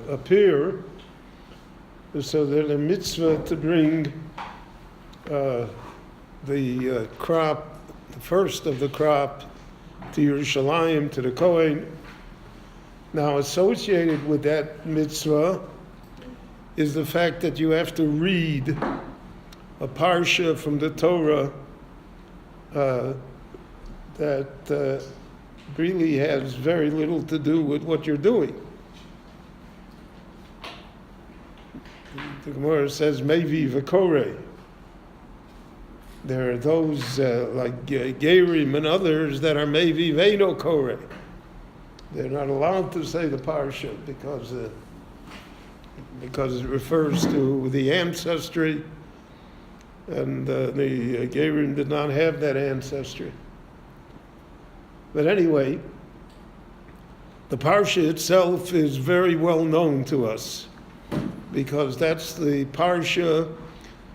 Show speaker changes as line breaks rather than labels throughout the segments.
appear, so that a mitzvah to bring the crop, the first of the crop, to Yerushalayim, to the Kohen. Now, associated with that mitzvah is the fact that you have to read a parsha from the Torah that really has very little to do with what you're doing. The Gemara says, Mevi v'koreh. There are those like Gerim and others that are Mevi ve'no koreh. They're not allowed to say the parsha because it refers to the ancestry, and the Gerim did not have that ancestry. But anyway, the parsha itself is very well known to us, because that's the parsha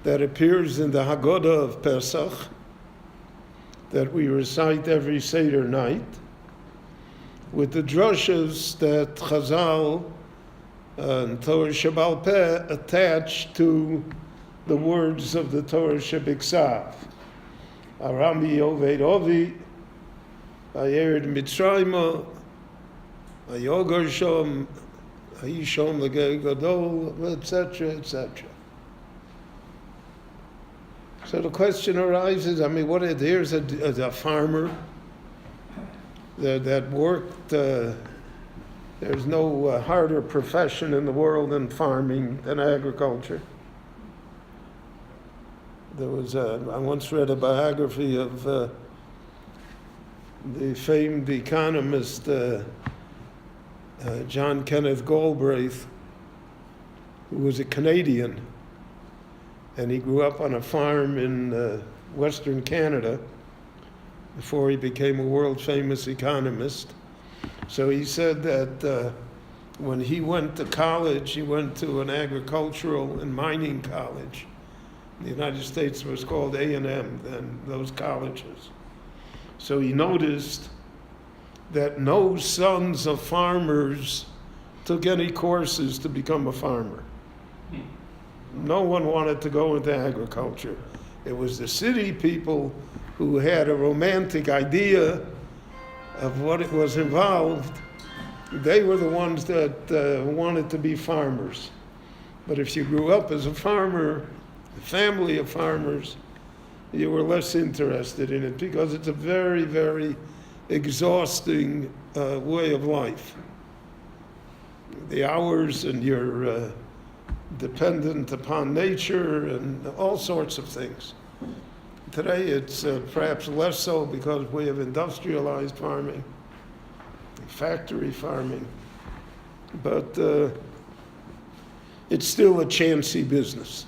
that appears in the Haggadah of Pesach that we recite every Seder night, with the drushes that Chazal and Torah Shebal Peh attach to the words of the Torah Shebiksav. Arami Oved Ovi, Vayered Mitzrayma, Vayogar Shom, Hayishom Legei Gadol, etc., etc. So the question arises, here's a farmer that worked, there's no harder profession in the world than farming, than agriculture. I once read a biography of the famed economist John Kenneth Galbraith, who was a Canadian, and he grew up on a farm in Western Canada before he became a world-famous economist. So he said that when he went to college, he went to an agricultural and mining college. In the United States, it was called A&M, then those colleges. So he noticed that no sons of farmers took any courses to become a farmer. No one wanted to go into agriculture. It was the city people who had a romantic idea of what it was involved. They were the ones that wanted to be farmers. But if you grew up as a farmer, a family of farmers, you were less interested in it, because it's a very, very exhausting way of life. The hours, and you're dependent upon nature and all sorts of things. Today it's perhaps less so because we have industrialized farming, factory farming, but it's still a chancy business.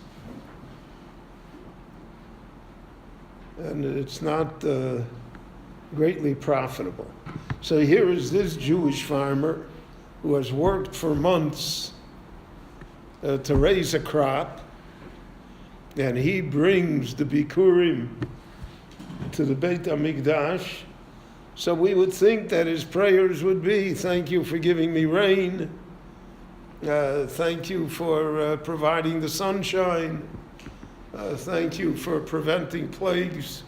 And it's not greatly profitable. So here is this Jewish farmer who has worked for months to raise a crop, and he brings the Bikurim to the Beit HaMikdash. So we would think that his prayers would be, thank you for giving me rain, thank you for providing the sunshine, thank you for preventing plagues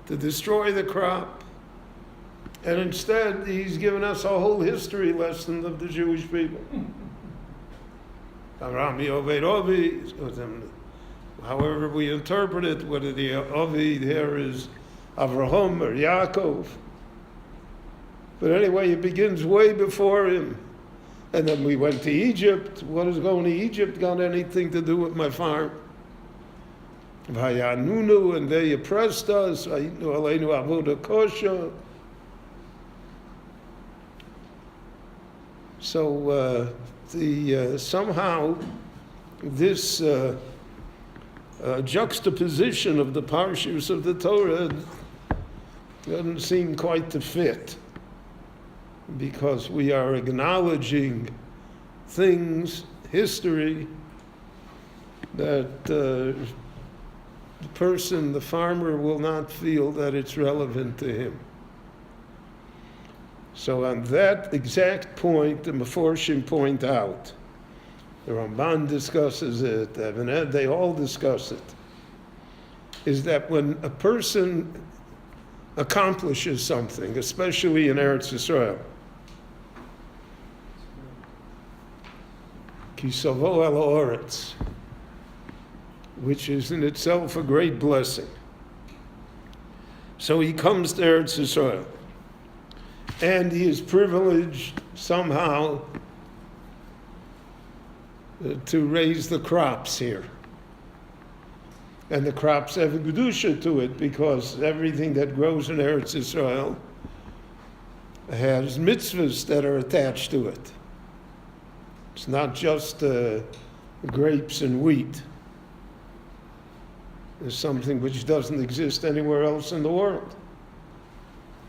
to destroy the crop. And instead, he's given us a whole history lesson of the Jewish people. Arami Oved Ovi, however we interpret it, whether the Ovi there is Avraham or Yaakov. But anyway, it begins way before him. And then we went to Egypt. What has going to Egypt got anything to do with my farm? Vayanunu, and they oppressed us. Vayinu aleinu avoda kosher. So somehow this juxtaposition of the parshas of the Torah doesn't seem quite to fit, because we are acknowledging things, history, that the person, the farmer, will not feel that it's relevant to him. So on that exact point, the Meforshim point out the Ramban discusses it, they all discuss it, is that when a person accomplishes something, especially in Eretz Yisrael, ki savo al haaretz, which is in itself a great blessing. So he comes to Eretz Yisrael, and he is privileged somehow to raise the crops here. And the crops have a kedusha to it, because everything that grows in Eretz Yisrael has mitzvahs that are attached to it. It's not just grapes and wheat. It's something which doesn't exist anywhere else in the world.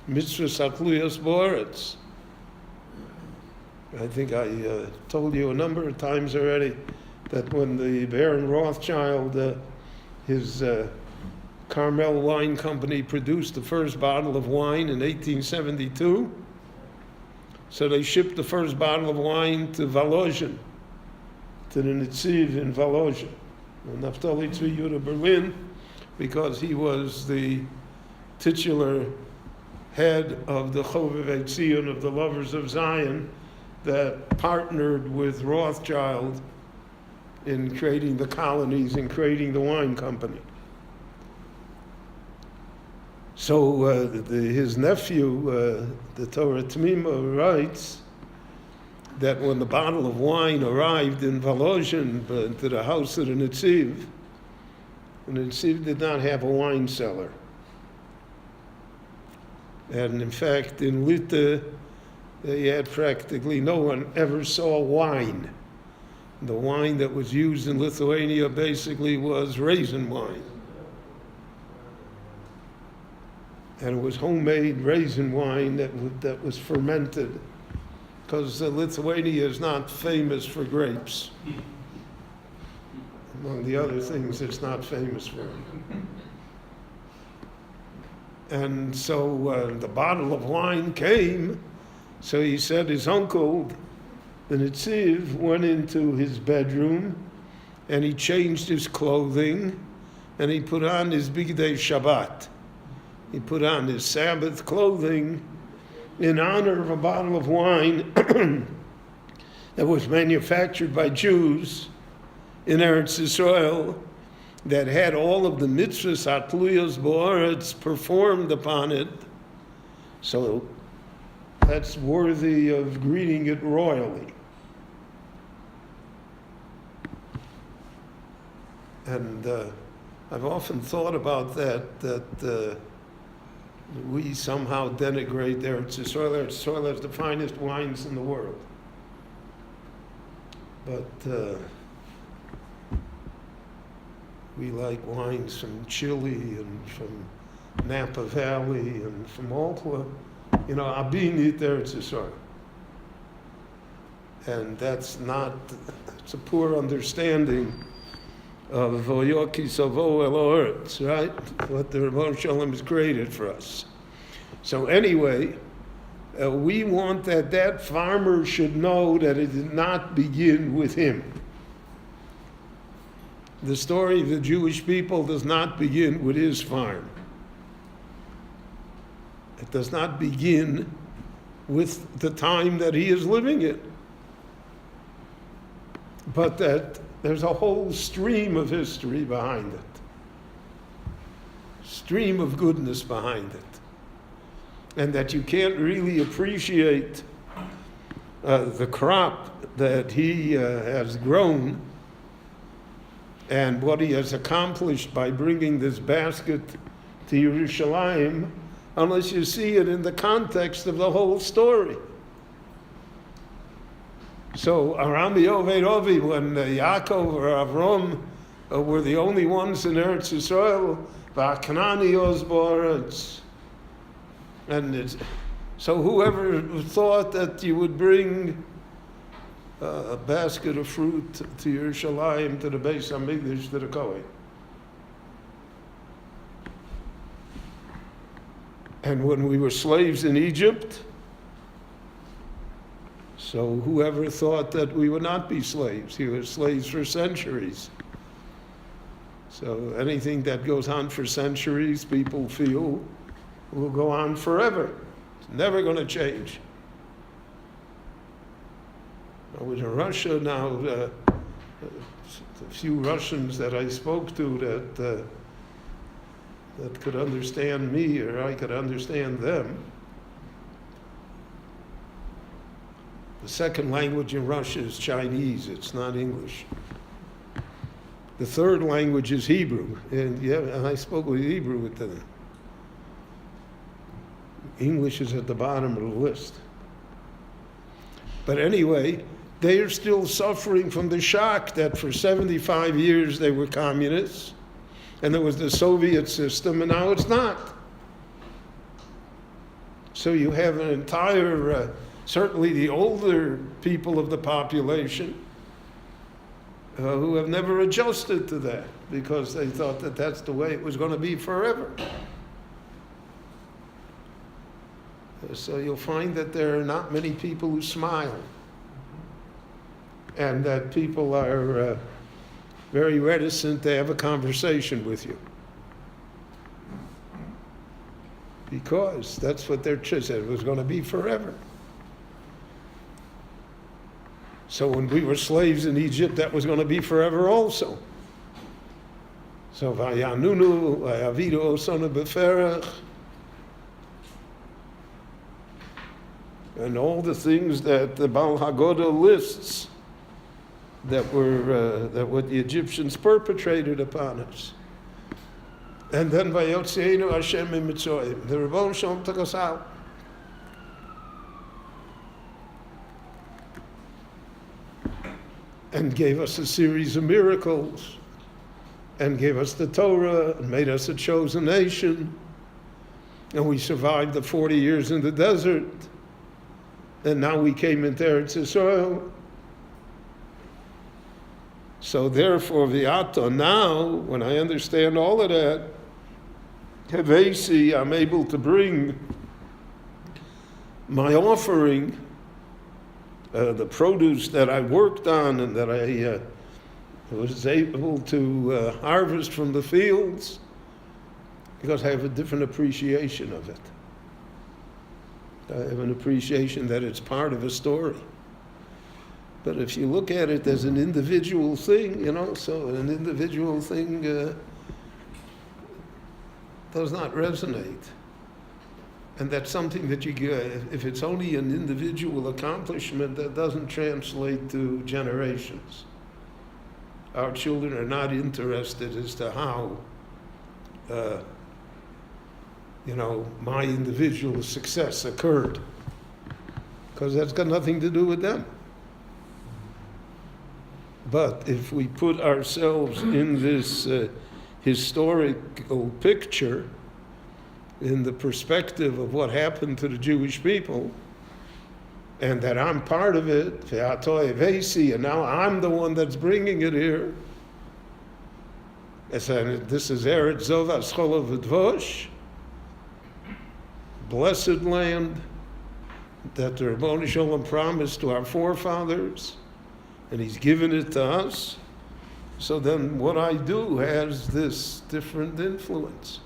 Mitzvahs hakluyos b'oretz. I think I told you a number of times already that when the Baron Rothschild, his Carmel Wine Company, produced the first bottle of wine in 1872, so they shipped the first bottle of wine to Volozhin, to the Netziv in Volozhin, Naftali Tzvi Yehuda Berlin, because he was the titular head of the Chovevei Tzion, of the Lovers of Zion, that partnered with Rothschild in creating the colonies and creating the wine company. So his nephew, the Torah Tmima, writes that when the bottle of wine arrived in Volozhin to the house of the Netziv did not have a wine cellar. And in fact, in Lita, they had practically no one ever saw wine. The wine that was used in Lithuania basically was raisin wine. And it was homemade raisin wine that was fermented, because Lithuania is not famous for grapes. Among the other things it's not famous for. And so the bottle of wine came, so he said his uncle, the Netziv, went into his bedroom and he changed his clothing and he put on his Bigdei Shabbat. He put on his Sabbath clothing in honor of a bottle of wine that was manufactured by Jews in Eretz Yisrael, that had all of the mitzvahs hatluyos b'oretz performed upon it. So that's worthy of greeting it royally. And I've often thought about that we somehow denigrate Eretz Yisrael. Eretz Yisrael has the finest wines in the world. But we like wines from Chile and from Napa Valley and from Altla. You know, Abinit Eretz Yisrael. And that's not, it's a poor understanding of Voyoki Savo El Oretz, right? What the Rebbeinu Shalom has created for us. So anyway, we want that farmer should know that it did not begin with him. The story of the Jewish people does not begin with his farm. It does not begin with the time that he is living in. But that there's a whole stream of history behind it. Stream of goodness behind it. And that you can't really appreciate the crop that he has grown and what he has accomplished by bringing this basket to Yerushalayim unless you see it in the context of the whole story. So Arami Oved Ovi, when Yaakov or Avram were the only ones in Eretz Yisrael, V'Kanani Oz B'Oretz. And so whoever thought that you would bring a basket of fruit to Yerushalayim, to the Beis HaMikdash, to the Kohen. And when we were slaves in Egypt, So whoever thought that we would not be slaves? We were slaves for centuries. So anything that goes on for centuries, people feel, will go on forever. It's never going to change. I was in Russia now. A few Russians that I spoke to that could understand me, or I could understand them. The second language in Russia is Chinese. It's not English. The third language is Hebrew, and I spoke with Hebrew with them. English is at the bottom of the list. But anyway, they are still suffering from the shock that for 75 years they were communists, and there was the Soviet system, and now it's not. So you have an entire, certainly the older people of the population, who have never adjusted to that because they thought that that's the way it was going to be forever. So you'll find that there are not many people who smile, and that people are very reticent to have a conversation with you, because that's what their church said, it was going to be forever. So when we were slaves in Egypt, that was going to be forever also. So vayanunu, vayavidu osana beferach, and all the things that the Baal Hagodah lists that what the Egyptians perpetrated upon us. And then vayotzeinu Hashem miMitzrayim, the Rebbeinu Shalom took us out. And gave us a series of miracles, and gave us the Torah, and made us a chosen nation. And we survived the 40 years in the desert. And now we came into Eretz Yisrael. So therefore, v'ata, now, when I understand all of that, Hevesi, I'm able to bring my offering, the produce that I worked on and that I was able to harvest from the fields, because I have a different appreciation of it. I have an appreciation that it's part of a story. But if you look at it as an individual thing, so an individual thing does not resonate. And that's something that you get, if it's only an individual accomplishment, that doesn't translate to generations. Our children are not interested as to how, my individual success occurred, because that's got nothing to do with them. But if we put ourselves in this historical picture, in the perspective of what happened to the Jewish people, and that I'm part of it, and now I'm the one that's bringing it here. This is Eretz Zovas Cholav V'Dvosh, blessed land that the Rebbeinu Shalom promised to our forefathers, and He's given it to us. So then what I do has this different influence.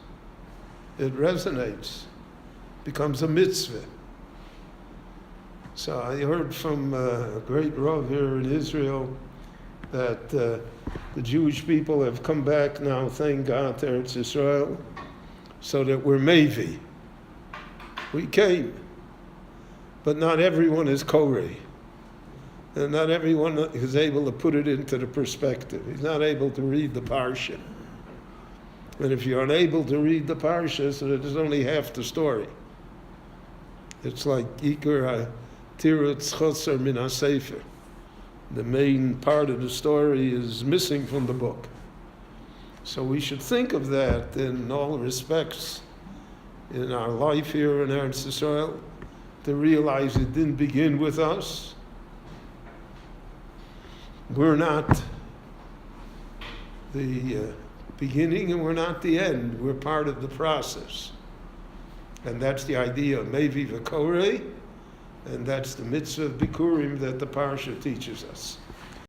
It resonates, becomes a mitzvah. So I heard from a great Rav here in Israel that the Jewish people have come back now, thank God, to Eretz Yisrael, so that we're Mevi. We came, but not everyone is Koreh. And not everyone is able to put it into the perspective. He's not able to read the Parsha. And if you're unable to read the Parsha, so that is only half the story. It's like Iker HaTirutz Chosar Min HaSefer. The main part of the story is missing from the book. So we should think of that in all respects in our life here in Eretz Yisrael, to realize it didn't begin with us. We're not the beginning and we're not the end. We're part of the process. And that's the idea of Mevi V'Korei, And that's the mitzvah of Bikurim that the parasha teaches us.